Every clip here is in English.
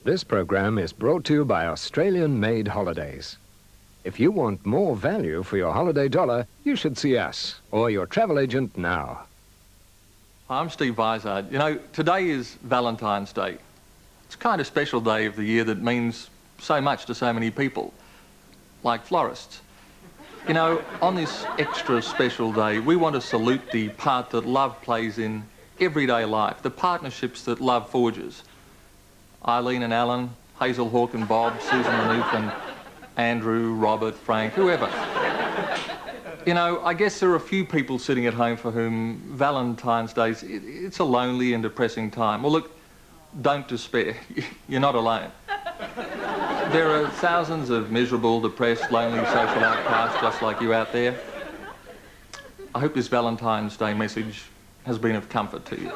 This program is brought to you by Australian-made holidays. If you want more value for your holiday dollar, you should see us or your travel agent now. I'm Steve Vizard. You know, today is Valentine's Day. It's a kind of special day of the year that means so much to so many people, like florists. You know, on this extra special day, we want to salute the part that love plays in everyday life, the partnerships that love forges. Eileen and Alan, Hazel, Hawke and Bob, Susan Renouf and Andrew, Robert, Frank, whoever. You know, I guess there are a few people sitting at home for whom Valentine's Day, it's a lonely and depressing time. Well, look, don't despair. You're not alone. There are thousands of miserable, depressed, lonely social outcasts just like you out there. I hope this Valentine's Day message has been of comfort to you.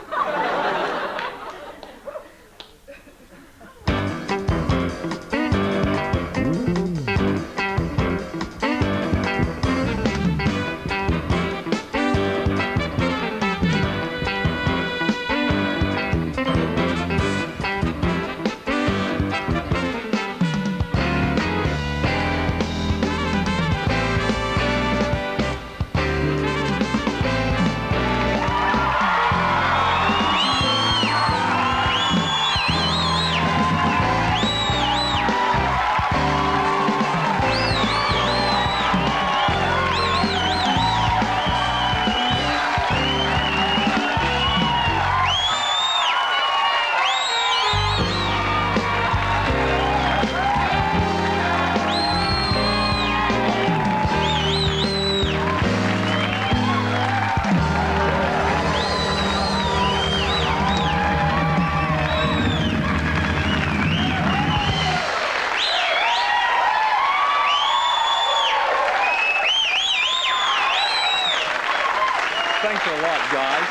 Thanks a lot, guys.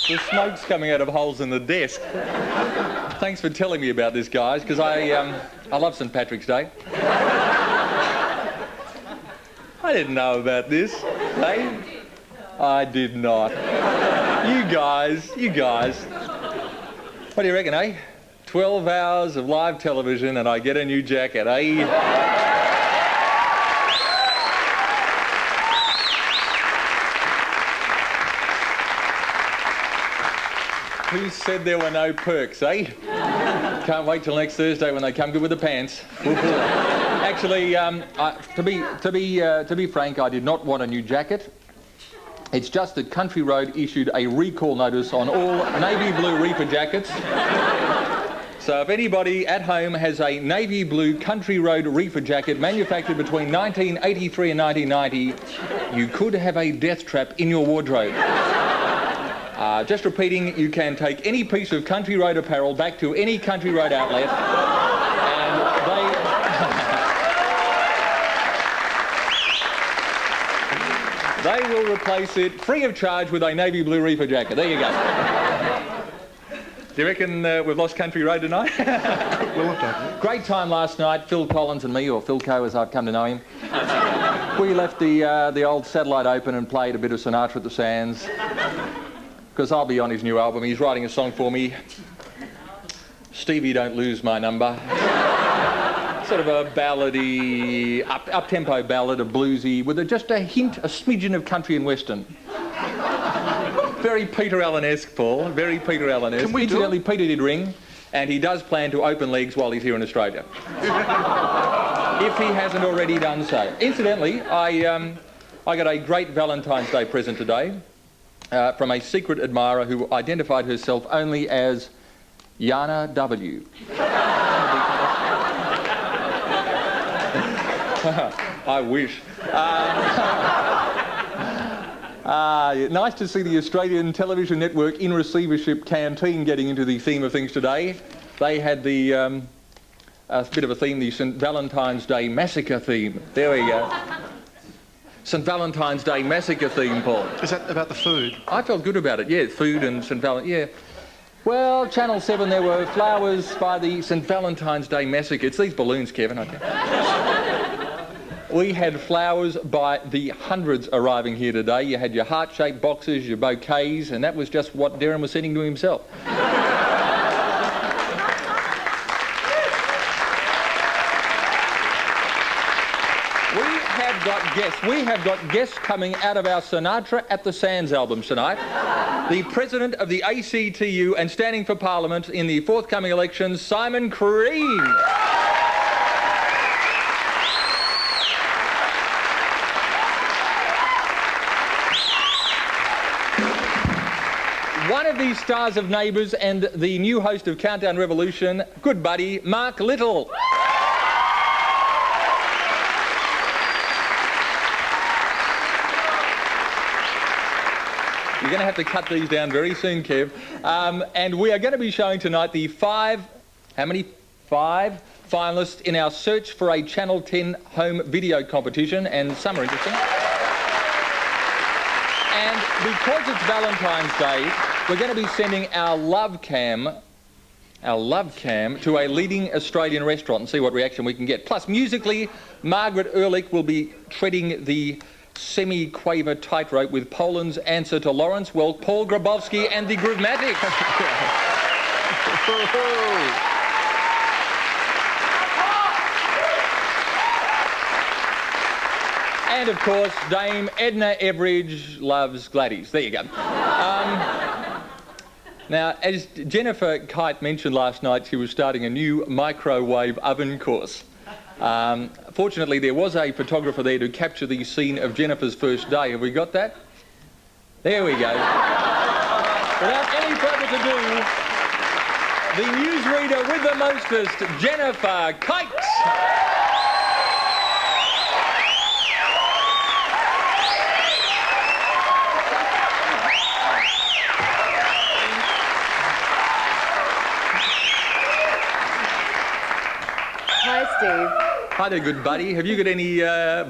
The smoke's coming out of holes in the desk. Thanks for telling me about this, guys, because I love St. Patrick's Day. I didn't know about this, eh? I did not. You guys. What do you reckon, eh? 12 hours of live television and I get a new jacket, eh? Who said there were no perks, eh? Can't wait till next Thursday when they come good with the pants. Actually, to be frank, I did not want a new jacket. It's just that Country Road issued a recall notice on all navy blue reefer jackets. So if anybody at home has a navy blue Country Road reefer jacket manufactured between 1983 and 1990, you could have a death trap in your wardrobe. Just repeating, you can take any piece of Country Road apparel back to any Country Road outlet and they will replace it free of charge with a navy blue reefer jacket. There you go. Do you reckon we've lost Country Road tonight? We'll have to. Great time last night, Phil Collins and me, or Philco as I've come to know him. We left the old satellite open and played a bit of Sinatra at the Sands. Because I'll be on his new album. He's writing a song for me. Stevie, Don't Lose My Number. Sort of a ballady, up-tempo ballad, a bluesy, with just a hint, a smidgen of country and western. Very Peter Allen-esque, Paul. Very Peter Allen-esque. Can we do it? Incidentally, Peter did ring, and he does plan to open legs while he's here in Australia. If he hasn't already done so. Incidentally, I got a great Valentine's Day present today from a secret admirer who identified herself only as Yana W. I wish. Nice to see the Australian Television Network in receivership canteen getting into the theme of things today. They had the a bit of a theme, the St. Valentine's Day Massacre theme. There we go. St. Valentine's Day Massacre theme, Paul. Is that about the food? I felt good about it, yeah. Food and St. Valentine's, yeah. Well, Channel 7, there were flowers by the St Valentine's Day Massacre. It's these balloons, Kevin, I think. We had flowers by the hundreds arriving here today. You had your heart-shaped boxes, your bouquets, and that was just what Darren was sending to himself. We have got guests coming out of our Sinatra at the Sands album tonight. The President of the ACTU and standing for Parliament in the forthcoming elections, Simon Crean. One of the stars of Neighbours and the new host of Countdown Revolution, good buddy, Mark Little. You're going to have to cut these down very soon, Kev. And we are going to be showing tonight the five finalists in our search for a Channel 10 home video competition, and some are interesting. And because it's Valentine's Day, we're going to be sending our love cam to a leading Australian restaurant and see what reaction we can get. Plus, musically, Margaret Ehrlich will be treading the semi-quaver tightrope with Poland's answer to Lawrence, well, Paul Grabowski and the Groovematics. And, of course, Dame Edna Everidge loves Gladys. There you go. Now, as Jennifer Kite mentioned last night, she was starting a new microwave oven course. Fortunately, there was a photographer there to capture the scene of Jennifer's first day. Have we got that? There we go. Without any further ado, the newsreader with the mostest, Jennifer Kite. Hi, Steve. Hi there, good buddy. Have you got any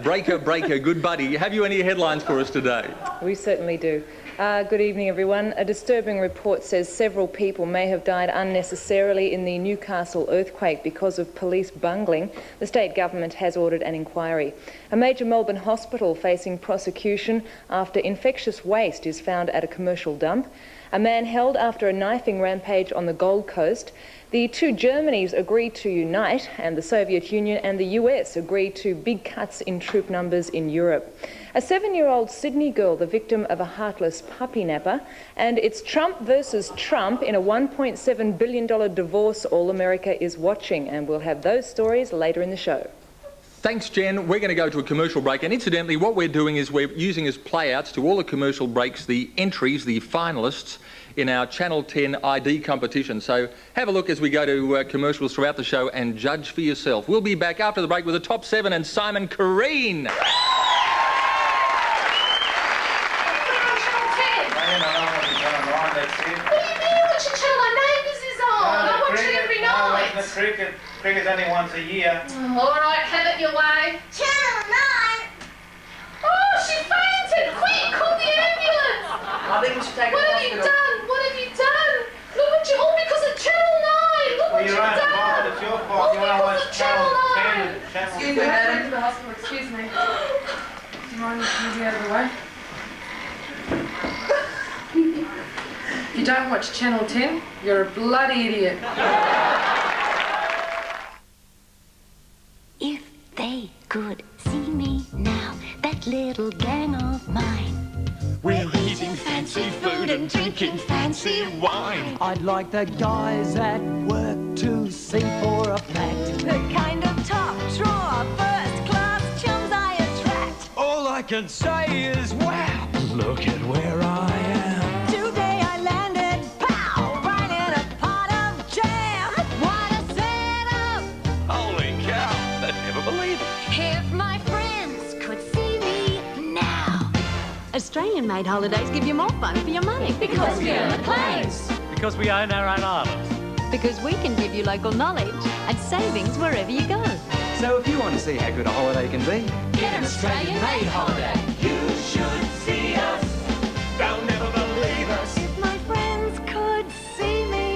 breaker, good buddy? Have you any headlines for us today? We certainly do. Good evening, everyone. A disturbing report says several people may have died unnecessarily in the Newcastle earthquake because of police bungling. The state government has ordered an inquiry. A major Melbourne hospital facing prosecution after infectious waste is found at a commercial dump. A man held after a knifing rampage on the Gold Coast. The two Germanys agreed to unite, and the Soviet Union and the US agreed to big cuts in troop numbers in Europe. A 7-year-old Sydney girl, the victim of a heartless puppy napper, and it's Trump versus Trump in a $1.7 billion divorce all America is watching, and we'll have those stories later in the show. Thanks, Jen. We're going to go to a commercial break, and incidentally, what we're doing is we're using as playouts to all the commercial breaks the entries, the finalists, in our Channel 10 ID competition. So have a look as we go to commercials throughout the show and judge for yourself. We'll be back after the break with the top 7 and Simon Crean. Cricket's only once a year. All right, have it your way. Channel 9! Oh, she fainted! Quick, call the ambulance! I think we should take her to the hospital. What have you done? Look what you... All because of Channel 9! Look what you've done! It's your fault. You want to watch Channel 10. Excuse me, madam. To the hospital, excuse me. Do you mind moving out of the way? If you don't watch Channel 10, you're a bloody idiot. If they could see me now, that little gang of mine. We're eating fancy food and drinking fancy wine. I'd like the guys at work to sing for a fact. The kind of top drawer, first class chums I attract. All I can say is, wow, look at where I am. Today I landed, pow, right in a pot of jam. What a setup! Holy cow, I'd never believe it. If my friends could see me now. Australian-made holidays give you more fun for your money. Because we own the place. Because we own our own island. Because we can give you local knowledge and savings wherever you go. So if you want to see how good a holiday can be, Get an Australian-made holiday. You should see us. They'll never believe us. If my friends could see me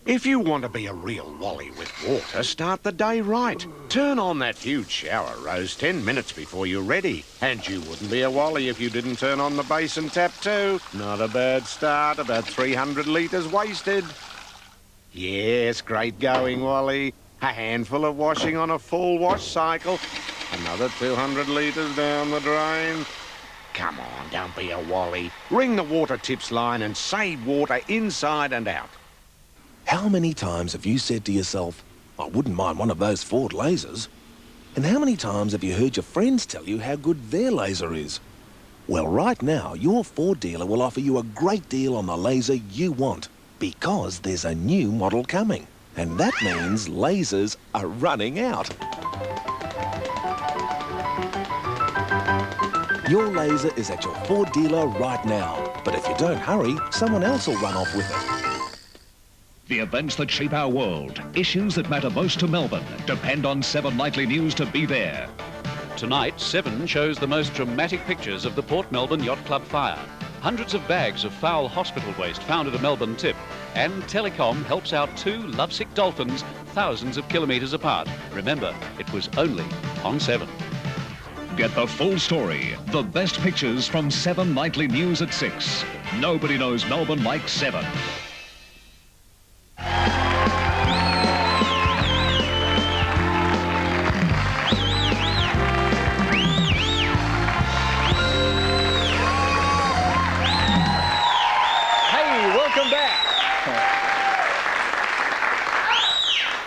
If you want to be a real wally with water, start the day right. Turn on that huge shower rose 10 minutes before you're ready. And you wouldn't be a wally if you didn't turn on the basin tap too. Not a bad start, about 300 litres wasted. Yes, great going, Wally. A handful of washing on a full wash cycle. Another 200 litres down the drain. Come on, don't be a wally. Ring the water tips line and save water inside and out. How many times have you said to yourself, I wouldn't mind one of those Ford lasers? And how many times have you heard your friends tell you how good their laser is? Well, right now, your Ford dealer will offer you a great deal on the laser you want, because there's a new model coming. And that means lasers are running out. Your laser is at your Ford dealer right now. But if you don't hurry, someone else will run off with it. The events that shape our world, issues that matter most to Melbourne, depend on 7 Nightly News to be there. Tonight, 7 shows the most dramatic pictures of the Port Melbourne Yacht Club fire. Hundreds of bags of foul hospital waste found at a Melbourne tip. And Telecom helps out 2 lovesick dolphins thousands of kilometres apart. Remember, it was only on 7. Get the full story, the best pictures from 7 Nightly News at 6. Nobody knows Melbourne like 7.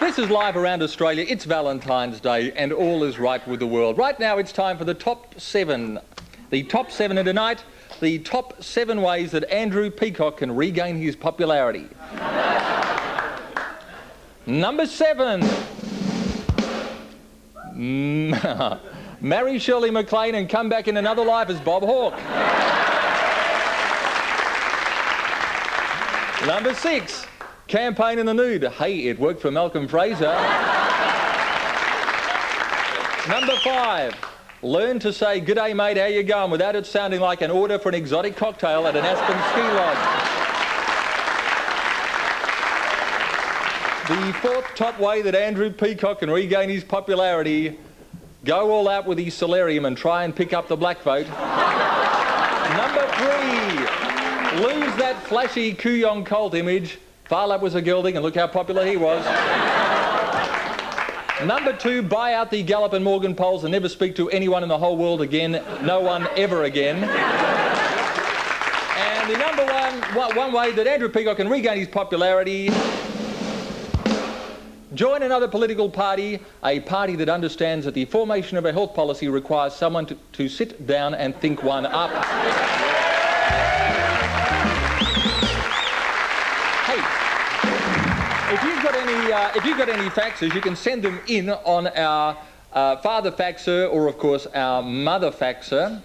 This is Live Around Australia. It's Valentine's Day and all is right with the world. Right now it's time for the top 7. The top 7, and tonight, the top 7 ways that Andrew Peacock can regain his popularity. Number 7. Marry Shirley MacLaine and come back in another life as Bob Hawke. Number 6. Campaign in the nude. Hey, it worked for Malcolm Fraser. Number 5. Learn to say, "G'day mate, how you going?" without it sounding like an order for an exotic cocktail at an Aspen ski lodge. The 4th top way that Andrew Peacock can regain his popularity: go all out with his solarium and try and pick up the black vote. Number 3. Lose that flashy Kooyong cult image. Farlap was a gelding and look how popular he was. Number 2, buy out the Gallup and Morgan polls and never speak to anyone in the whole world again. No one ever again. And the number one way that Andrew Peacock can regain his popularity: join another political party, a party that understands that the formation of a health policy requires someone to sit down and think one up. If you've got any faxes, you can send them in on our father faxer or, of course, our mother faxer.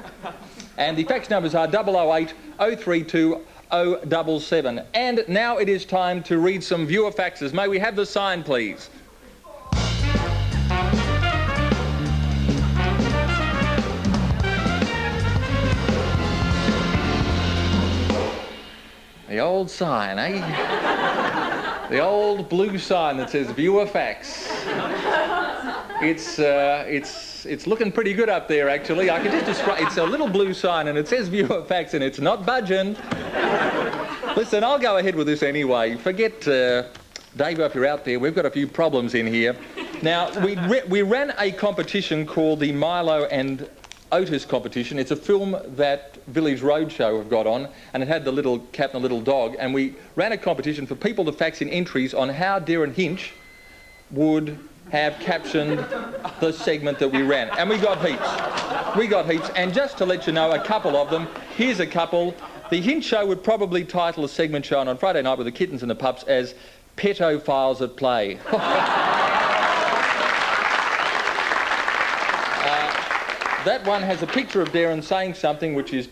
And the fax numbers are 008 032 077. And now it is time to read some viewer faxes. May we have the sign, please? The old sign, eh? The old blue sign that says viewer fax. It's looking pretty good up there, actually. I can just describe. It's a little blue sign and it says viewer fax and it's not budging. Listen, I'll go ahead with this anyway. Forget Dave, if you're out there. We've got a few problems in here. Now we ran a competition called the Milo and Otis competition. It's a film that Village Roadshow have got on, and it had the little cat and the little dog, and we ran a competition for people to fax in entries on how Darren Hinch would have captioned the segment that we ran. And we got heaps. We got heaps, and just to let you know a couple of them, here's a couple. The Hinch Show would probably title a segment shown on Friday night with the kittens and the pups as Petophiles at Play. That one has a picture of Darren saying something which is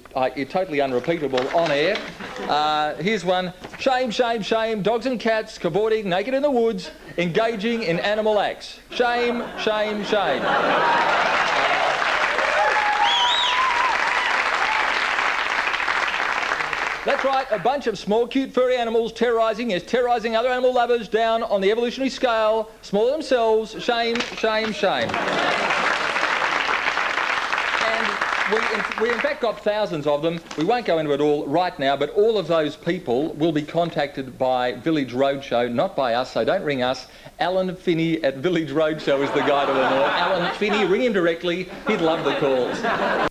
totally unrepeatable on air. Here's one. Shame, shame, shame. Dogs and cats cavorting naked in the woods, engaging in animal acts. Shame, shame, shame. That's right, a bunch of small, cute, furry animals terrorising other animal lovers down on the evolutionary scale, small themselves. Shame, shame, shame. We in fact got thousands of them. We won't go into it all right now, but all of those people will be contacted by Village Roadshow, not by us, so don't ring us. Alan Finney at Village Roadshow is the guy to annoy. Alan Finney, ring him directly. He'd love the calls.